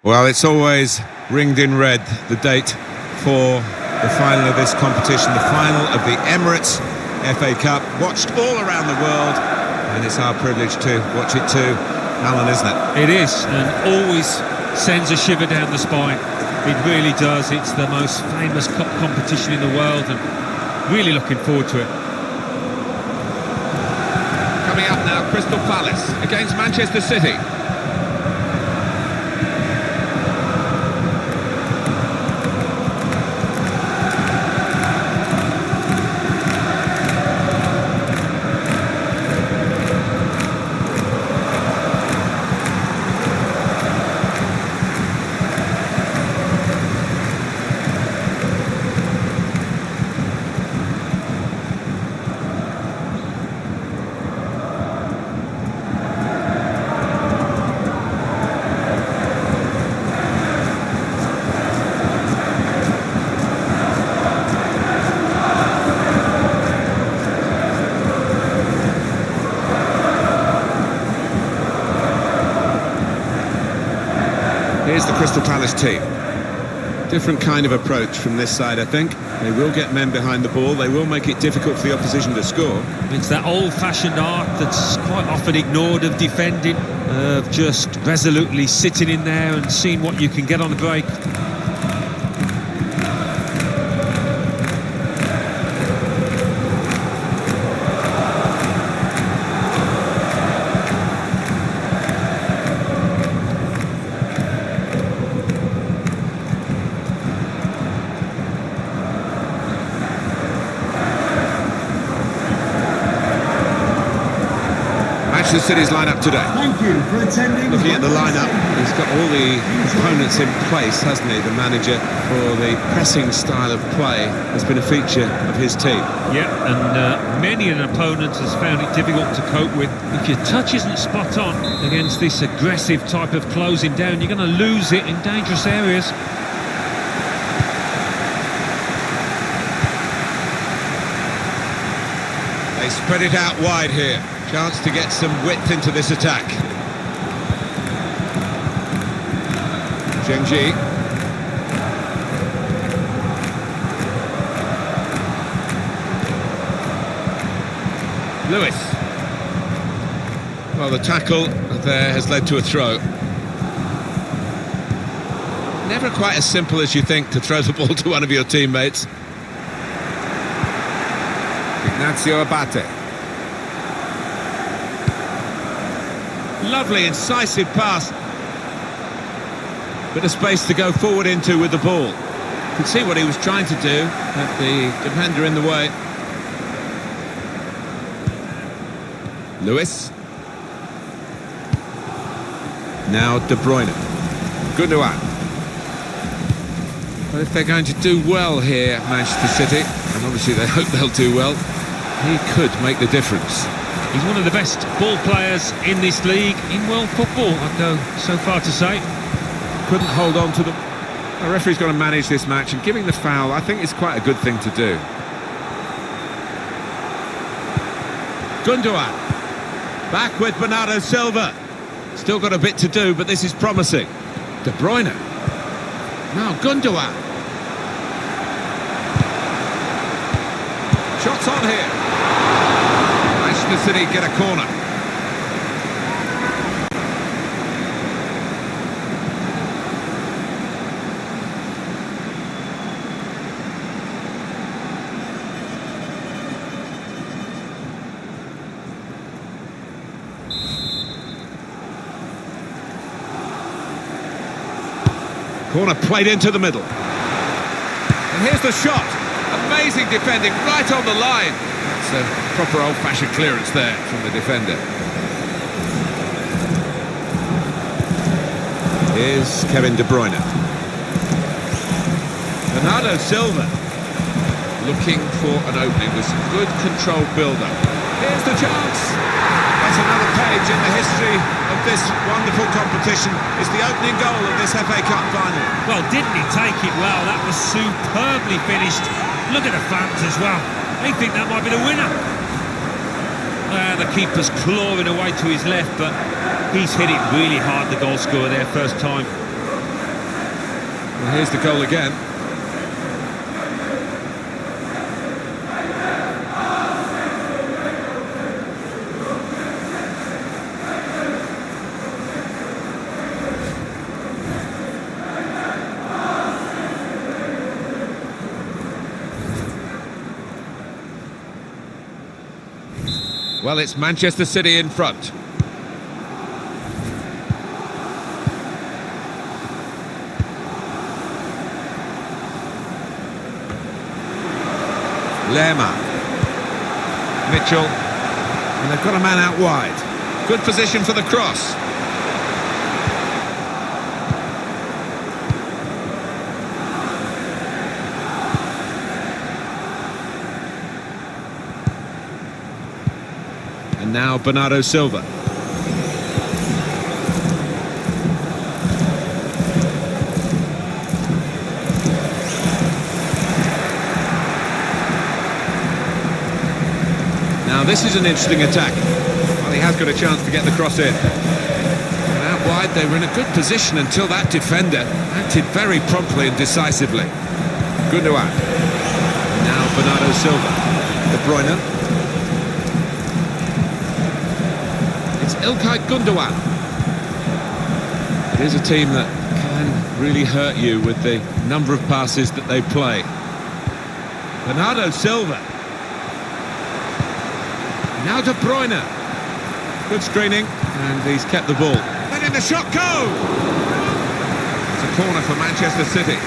Well, it's always ringed in red, the date for the final of this competition, the final of the Emirates FA Cup, watched all around the world, and it's our privilege to watch it too, Alan, isn't it? It is, and always sends a shiver down the spine. It really does. It's the most famous cup competition in the world, and really looking forward to it. Coming up now, Crystal Palace against Manchester City. Here's the Crystal Palace team. Different kind of approach from this side, I think. They will get men behind the ball. They will make it difficult for the opposition to score. It's that old-fashioned art that's quite often ignored of defending, of just resolutely sitting in there and seeing what you can get on the break. Manchester City's lineup today. Thank you for attending. Looking at the lineup, he's got all the components in place, hasn't he, the manager, for the pressing style of play has been a feature of his team. Yeah, and many an opponent has found it difficult to cope with. If your touch isn't spot on against this aggressive type of closing down, you're going to lose it in dangerous areas. They spread it out wide here. Chance to get some width into this attack. Zhengji. Lewis. Well, the tackle there has led to a throw. Never quite as simple as you think to throw the ball to one of your teammates. Ignacio Abate. Lovely, incisive pass. Bit of space to go forward into with the ball. You can see what he was trying to do, but the defender in the way. Lewis. Now De Bruyne. Gundogan. But if they're going to do well here, Manchester City, and obviously they hope they'll do well, he could make the difference. He's one of the best ball players in this league, in world football, I'd go so far to say. Couldn't hold on to them. The referee's got to manage this match, and giving the foul, I think, is quite a good thing to do. Gundogan. Back with Bernardo Silva. Still got a bit to do, but this is promising. De Bruyne. Now Gundogan. Shots on here. Manchester City get a corner. Corner played into the middle. And here's the shot. Amazing defending right on the line. It's a proper old-fashioned clearance there from the defender. Here's Kevin De Bruyne. Bernardo Silva looking for an opening with some good controlled build-up. Here's the chance. That's another page in the history of this wonderful competition. It's the opening goal of this FA Cup final. Well, didn't he take it well? That was superbly finished. Look at the fans as well. They think that might be the winner. The keeper's clawing away to his left, but he's hit it really hard, the goal scorer there, first time. Well, here's the goal again. Well, it's Manchester City in front. Lerma. Mitchell. And they've got a man out wide. Good position for the cross. And now Bernardo Silva. Now this is an interesting attack. Well, he has got a chance to get the cross in. And out wide, they were in a good position until that defender acted very promptly and decisively. Gundogan. Now Bernardo Silva. De Bruyne. It's Ilkay Gundogan. It is a team that can really hurt you with the number of passes that they play. Bernardo Silva. Now De Bruyne. Good screening, and he's kept the ball. Letting the shot go! It's a corner for Manchester City.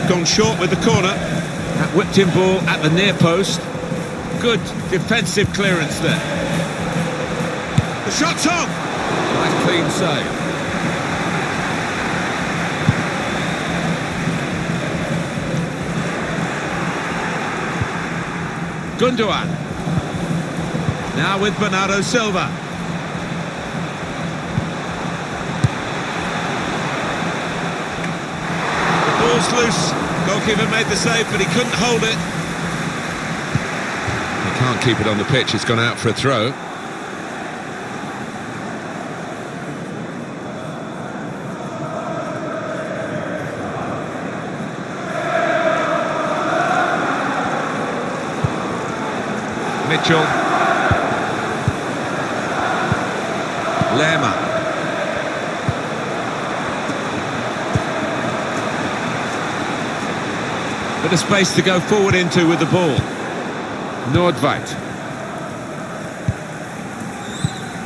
Gone short with the corner. That whipped in ball at the near post. Good defensive clearance there. The shot's on! Nice clean save. Gundogan. Now with Bernardo Silva. The ball's loose. Goalkeeper made the save, but he couldn't hold it. He can't keep it on the pitch. It's gone out for a throw. Mitchell. Lerma. Bit of space to go forward into with the ball. Nordveit.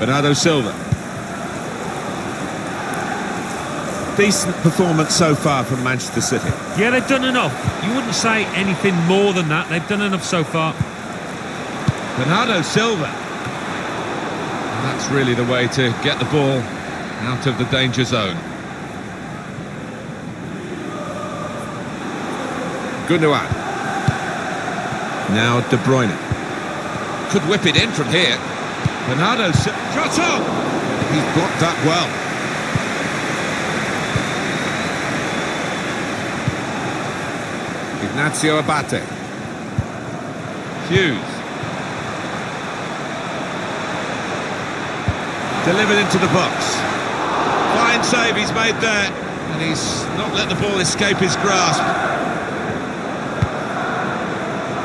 Bernardo Silva. Decent performance so far from Manchester City. Yeah, they've done enough. You wouldn't say anything more than that. They've done enough so far. Bernardo Silva. And that's really the way to get the ball out of the danger zone. Gundogan. Now De Bruyne. Could whip it in from here. Bernardo Silva. Shot on! He's blocked that well. Ignacio Abate. Hughes. Delivered into the box. Fine save he's made there. And he's not let the ball escape his grasp.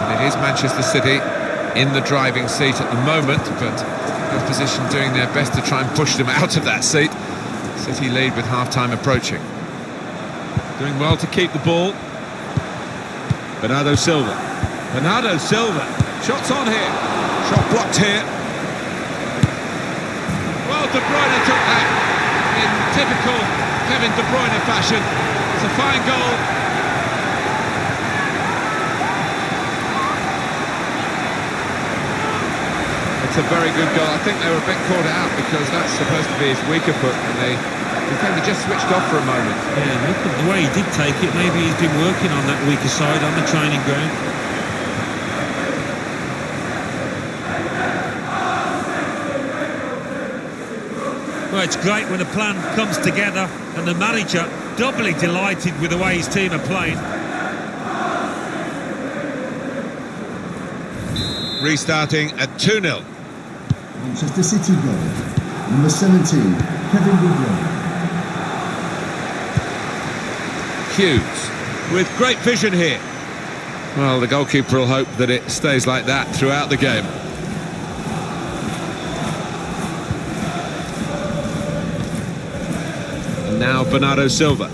It is Manchester City in the driving seat at the moment, but the opposition doing their best to try and push them out of that seat. City lead with half-time approaching. Doing well to keep the ball. Bernardo Silva. Bernardo Silva. Shots on here. Shot blocked here. Well, De Bruyne took that in typical Kevin De Bruyne fashion. It's a fine goal. It's a very good goal. I think they were a bit caught out because that's supposed to be his weaker foot, and they kind of just switched off for a moment. Yeah, look at the way he did take it. Maybe he's been working on that weaker side on the training ground. Well, it's great when a plan comes together and the manager doubly delighted with the way his team are playing. Restarting at 2-0. Manchester City goal. Number 17, Kevin De Bruyne. Hughes with great vision here. Well, the goalkeeper will hope that it stays like that throughout the game. And now Bernardo Silva.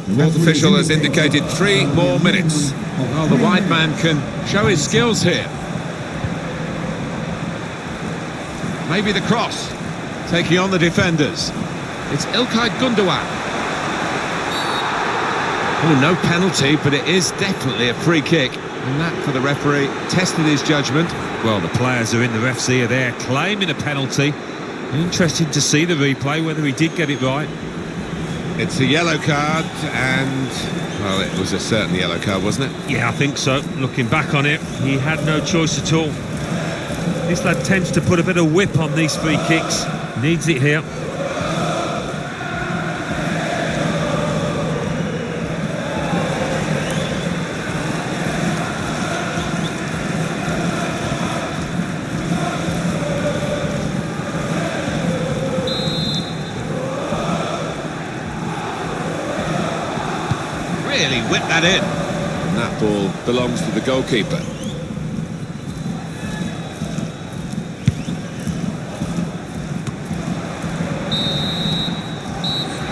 The fourth official has indicated 3 more minutes. Well, the wide man can show his skills here. Maybe the cross, taking on the defenders. It's İlkay Gundogan. Oh, no penalty, but it is definitely a free kick. And that, for the referee, tested his judgment. Well, the players are in the ref's ear there, claiming a penalty. Interesting to see the replay, whether he did get it right. It's a yellow card, and, well, it was a certain yellow card, wasn't it? Yeah, I think so. Looking back on it, he had no choice at all. This lad tends to put a bit of whip on these free kicks. Needs it here. Really whipped that in. And that ball belongs to the goalkeeper.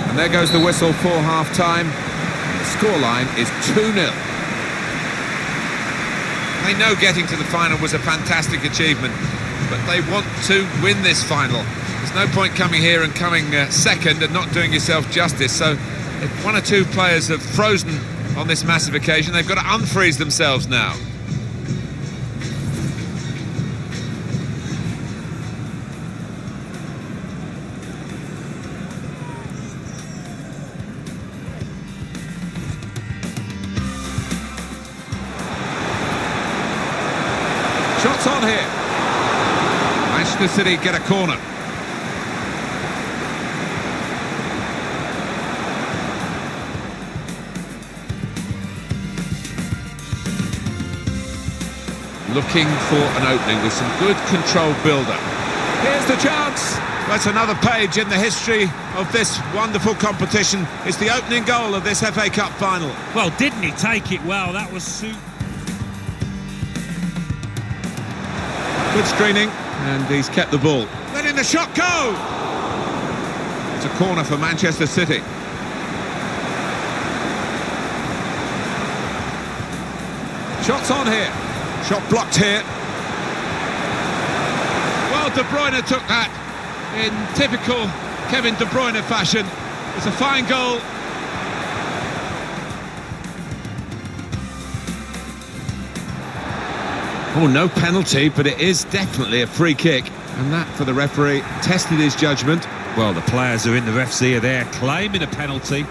And there goes the whistle for half-time. The scoreline is 2-0. They know getting to the final was a fantastic achievement, but they want to win this final. There's no point coming here and coming second and not doing yourself justice. So if one or two players have frozen on this massive occasion, they've got to unfreeze themselves now. Shots on here. Manchester City get a corner. Looking for an opening with some good controlled build-up. Here's the chance. That's another page in the history of this wonderful competition. It's the opening goal of this FA Cup final. Well, didn't he take it well? That was super. Good screening, and he's kept the ball. Letting the shot go! It's a corner for Manchester City. Shots on here. Shot blocked here. Well, De Bruyne took that in typical Kevin De Bruyne fashion. It's a fine goal. Oh, no penalty, but it is definitely a free kick. And that, for the referee, tested his judgment. Well, the players are in the ref's ear there, claiming a penalty.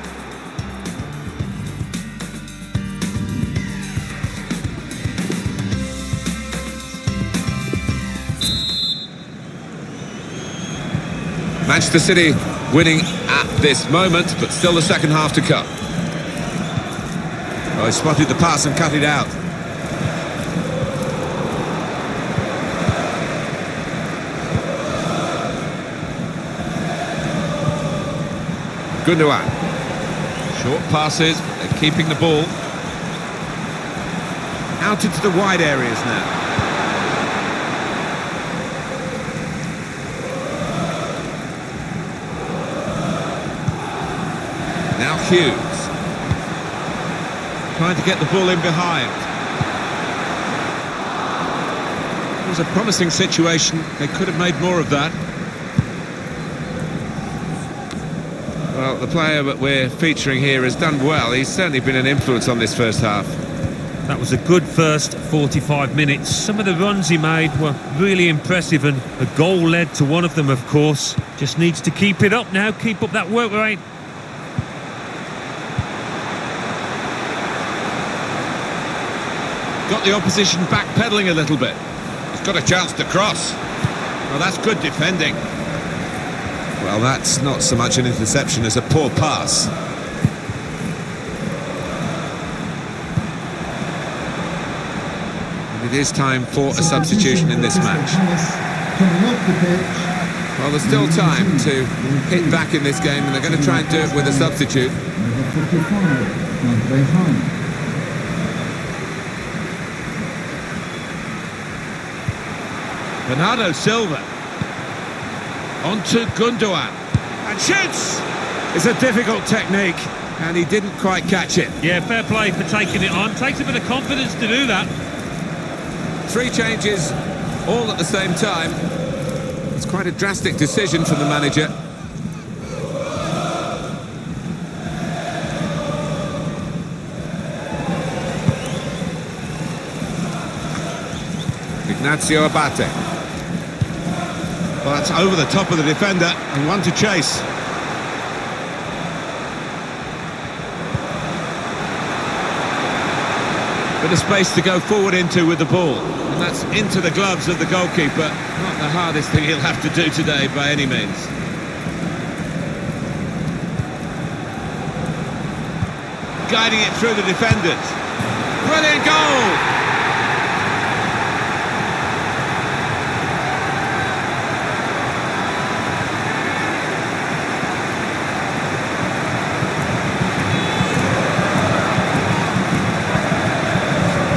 Manchester City winning at this moment, but still the second half to come. Oh, he spotted the pass and cut it out. Gundogan. Short passes, they're keeping the ball. Out into the wide areas now. Now Hughes. Trying to get the ball in behind. It was a promising situation. They could have made more of that. Well, the player that we're featuring here has done well. He's certainly been an influence on this first half. That was a good first 45 minutes. Some of the runs he made were really impressive, and a goal led to one of them, of course. Just needs to keep it up now, keep up that work rate. Got the opposition backpedaling a little bit. He's got a chance to cross. Well, that's good defending. Well, that's not so much an interception as a poor pass. And it is time for a substitution in this match. Coming off the pitch. Well, there's still time to hit back in this game, and they're going to try and do it with a substitute. Number 45, Andre Hunt. Bernardo Silva. On to Gundogan. And shoots! It's a difficult technique, and he didn't quite catch it. Yeah, fair play for taking it on. Takes a bit of confidence to do that. 3 changes, all at the same time. It's quite a drastic decision from the manager. Ignacio Abate. Well, that's over the top of the defender and one to chase. Bit of space to go forward into with the ball, and that's into the gloves of the goalkeeper. Not the hardest thing he'll have to do today by any means. Guiding it through the defenders. Brilliant goal!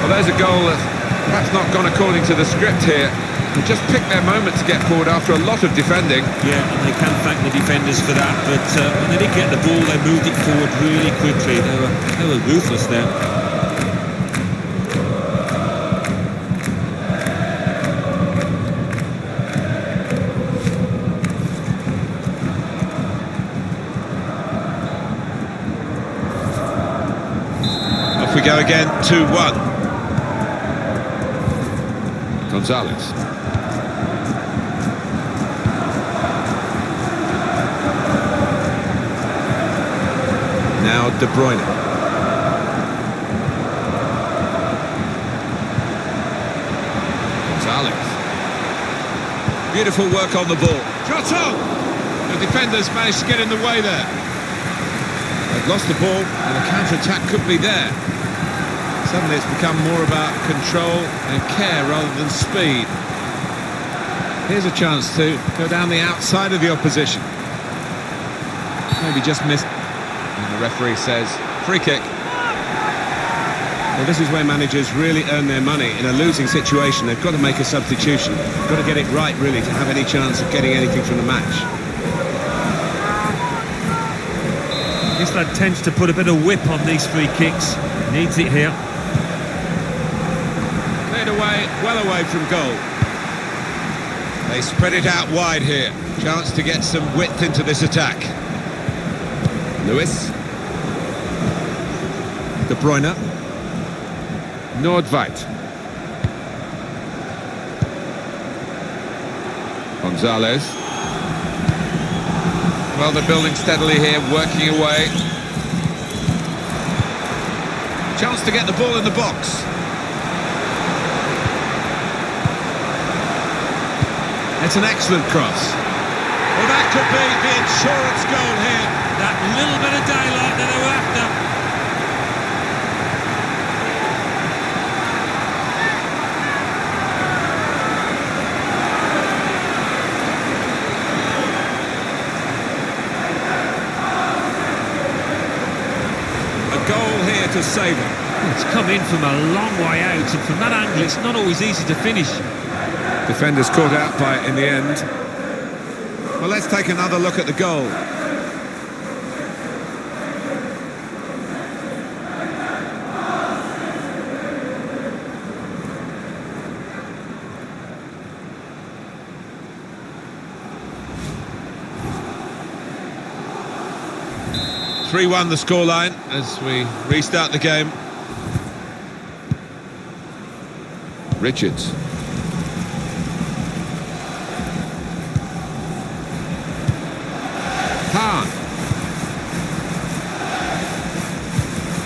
Well, there's a goal that's perhaps not gone according to the script here. They just picked their moment to get forward after a lot of defending. Yeah, and they can thank the defenders for that, but when they did get the ball, they moved it forward really quickly. They were ruthless there. Off we go again, 2-1. Gonzalez. Now De Bruyne. Gonzalez. Beautiful work on the ball. Shot on! The defenders managed to get in the way there. They've lost the ball and a counter-attack could be there. Suddenly it's become more about control and care rather than speed. Here's a chance to go down the outside of the opposition. Maybe just missed. And the referee says, free kick. Well, this is where managers really earn their money. In a losing situation, they've got to make a substitution. They've got to get it right, really, to have any chance of getting anything from the match. This lad tends to put a bit of whip on these free kicks. Needs it here. Cleared away, well away from goal. They spread it out wide here. Chance to get some width into this attack. Lewis. De Bruyne. Nordveit. Gonzalez. Well, they're building steadily here, working away. Chance to get the ball in the box. It's an excellent cross. Well, that could be the insurance goal here. That little bit of daylight that they were after. A goal here to save it. It's come in from a long way out, and from that angle it's not always easy to finish. Defenders caught out by it in the end. Well, let's take another look at the goal. (3-1) the scoreline as we restart the game. Richards. Hahn.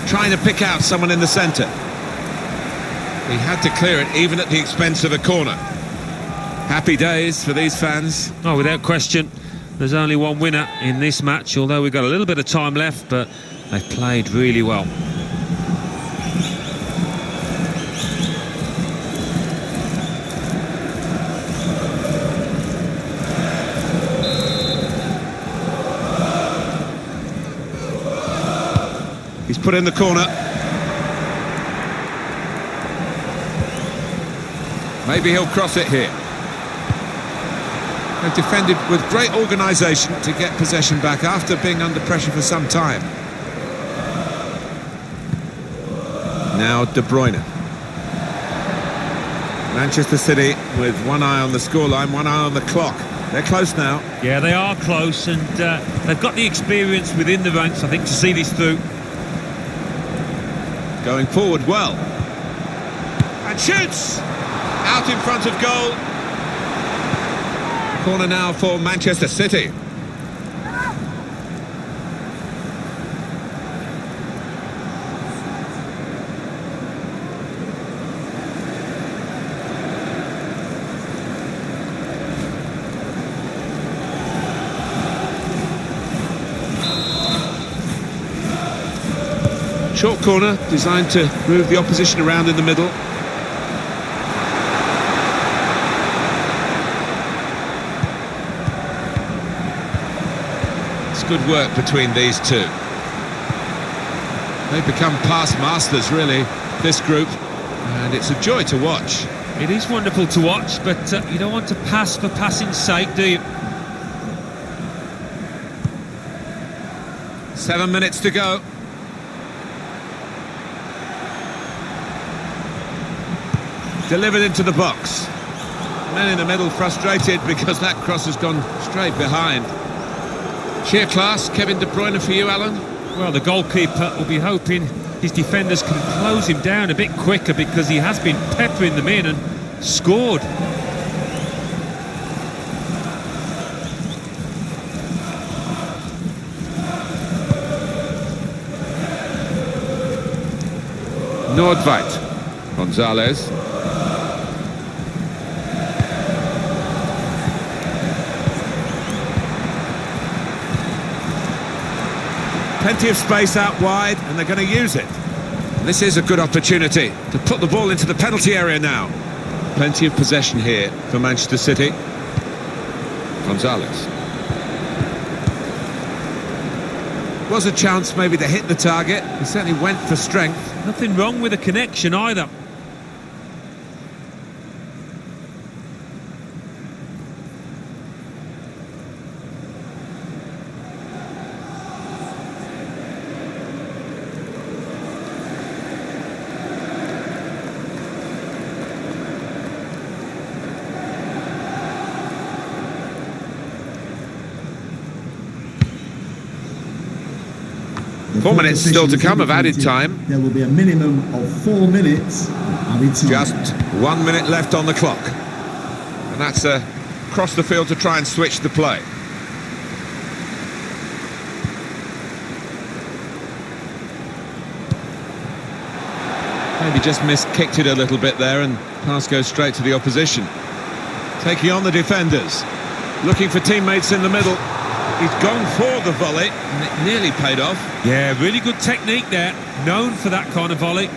Trying to pick out someone in the centre. He had to clear it even at the expense of a corner. Happy days for these fans. Oh, without question. there's only one winner in this match, although we've got a little bit of time left, but they've played really well. He's put in the corner. Maybe he'll cross it here. They've defended with great organisation to get possession back after being under pressure for some time. Now De Bruyne. Manchester City with one eye on the scoreline, one eye on the clock. They're close now. Yeah, they are close, and they've got the experience within the ranks, I think, to see this through. Going forward well. And shoots! Out in front of goal. Corner now for Manchester City. Short corner designed to move the opposition around in the middle. Good work between these two. They've become past masters, really, this group, and it's a joy to watch. It is wonderful to watch, but you don't want to pass for passing's sake, do you? 7 minutes to go. Delivered into the box. Men in the middle frustrated because that cross has gone straight behind. Sheer class, Kevin De Bruyne for you, Alan? Well, the goalkeeper will be hoping his defenders can close him down a bit quicker, because he has been peppering them in and scored. Nordveit. Gonzalez. Plenty of space out wide, and they're going to use it. And this is a good opportunity to put the ball into the penalty area now. Plenty of possession here for Manchester City. Gonzalez. Was a chance maybe to hit the target. He certainly went for strength. Nothing wrong with a connection either. The 4 minutes still to come of added indicated time. There will be a minimum of 4 minutes of added time. Just 1 minute left on the clock. And that's across the field to try and switch the play. Maybe just kicked it a little bit there, and pass goes straight to the opposition. Taking on the defenders. Looking for teammates in the middle. He's gone for the volley, and it nearly paid off. Yeah, really good technique there. Known for that kind of volley.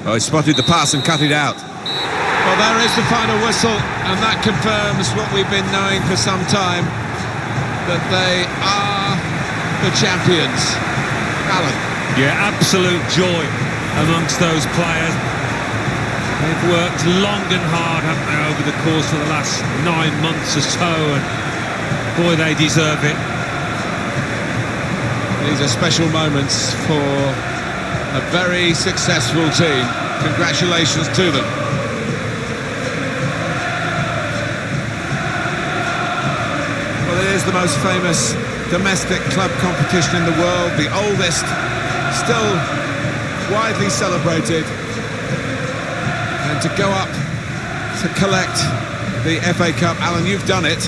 Oh, he spotted the pass and cut it out. Well, there is the final whistle, and that confirms what we've been knowing for some time, that they are the champions. Alan. Yeah, absolute joy amongst those players. They've worked long and hard, haven't they, over the course of the last 9 months or so, and boy, they deserve it. These are special moments for a very successful team. Congratulations to them. Well, it is the most famous domestic club competition in the world, the oldest, still widely celebrated. And to go up to collect the FA Cup. Alan, you've done it.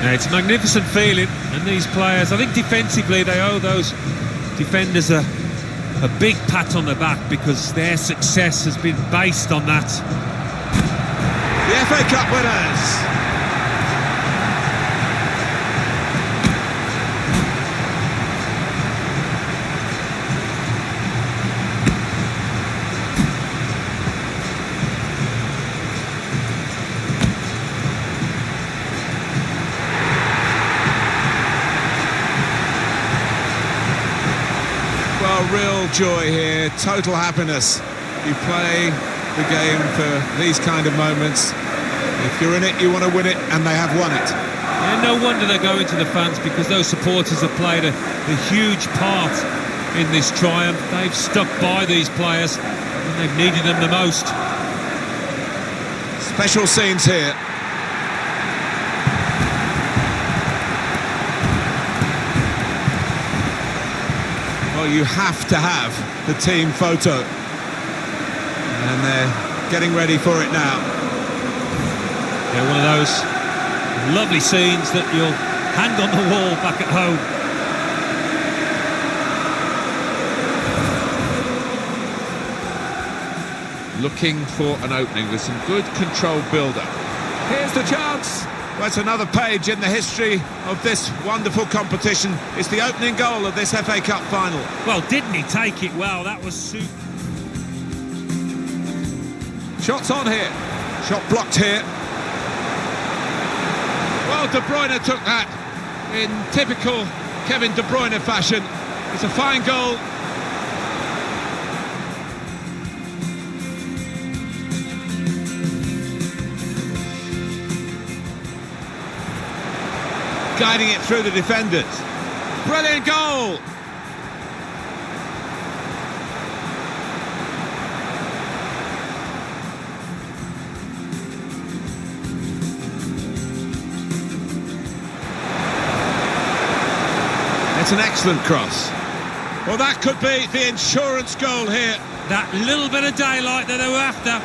Yeah, it's a magnificent feeling, and these players, I think defensively they owe those defenders a big pat on the back, because their success has been based on that. The FA Cup winners. Real joy here, total happiness. You play the game for these kind of moments. If you're in it, you want to win it, and they have won it. Yeah, no wonder they're going to the fans, because those supporters have played a huge part in this triumph. They've stuck by these players when they've needed them the most. Special scenes here. Well, you have to have the team photo, and they're getting ready for it now. Yeah, one of those lovely scenes that you'll hang on the wall back at home. Looking for an opening with some good controlled build-up. Here's the chance. Well, it's another page in the history of this wonderful competition. It's the opening goal of this FA Cup final. Well, didn't he take it well? That was super. Shots on here. Shot blocked here. Well, De Bruyne took that in typical Kevin De Bruyne fashion. It's a fine goal. Guiding it through the defenders. Brilliant goal! It's an excellent cross. Well, that could be the insurance goal here. That little bit of daylight that they were after.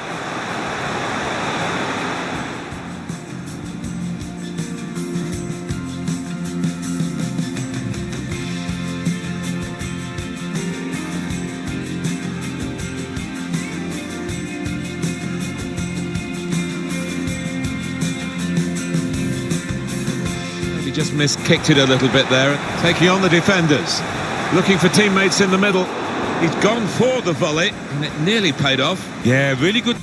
Just kicked it a little bit there, taking on the defenders, looking for teammates in the middle. He's gone for the volley, and it nearly paid off. Yeah, really good.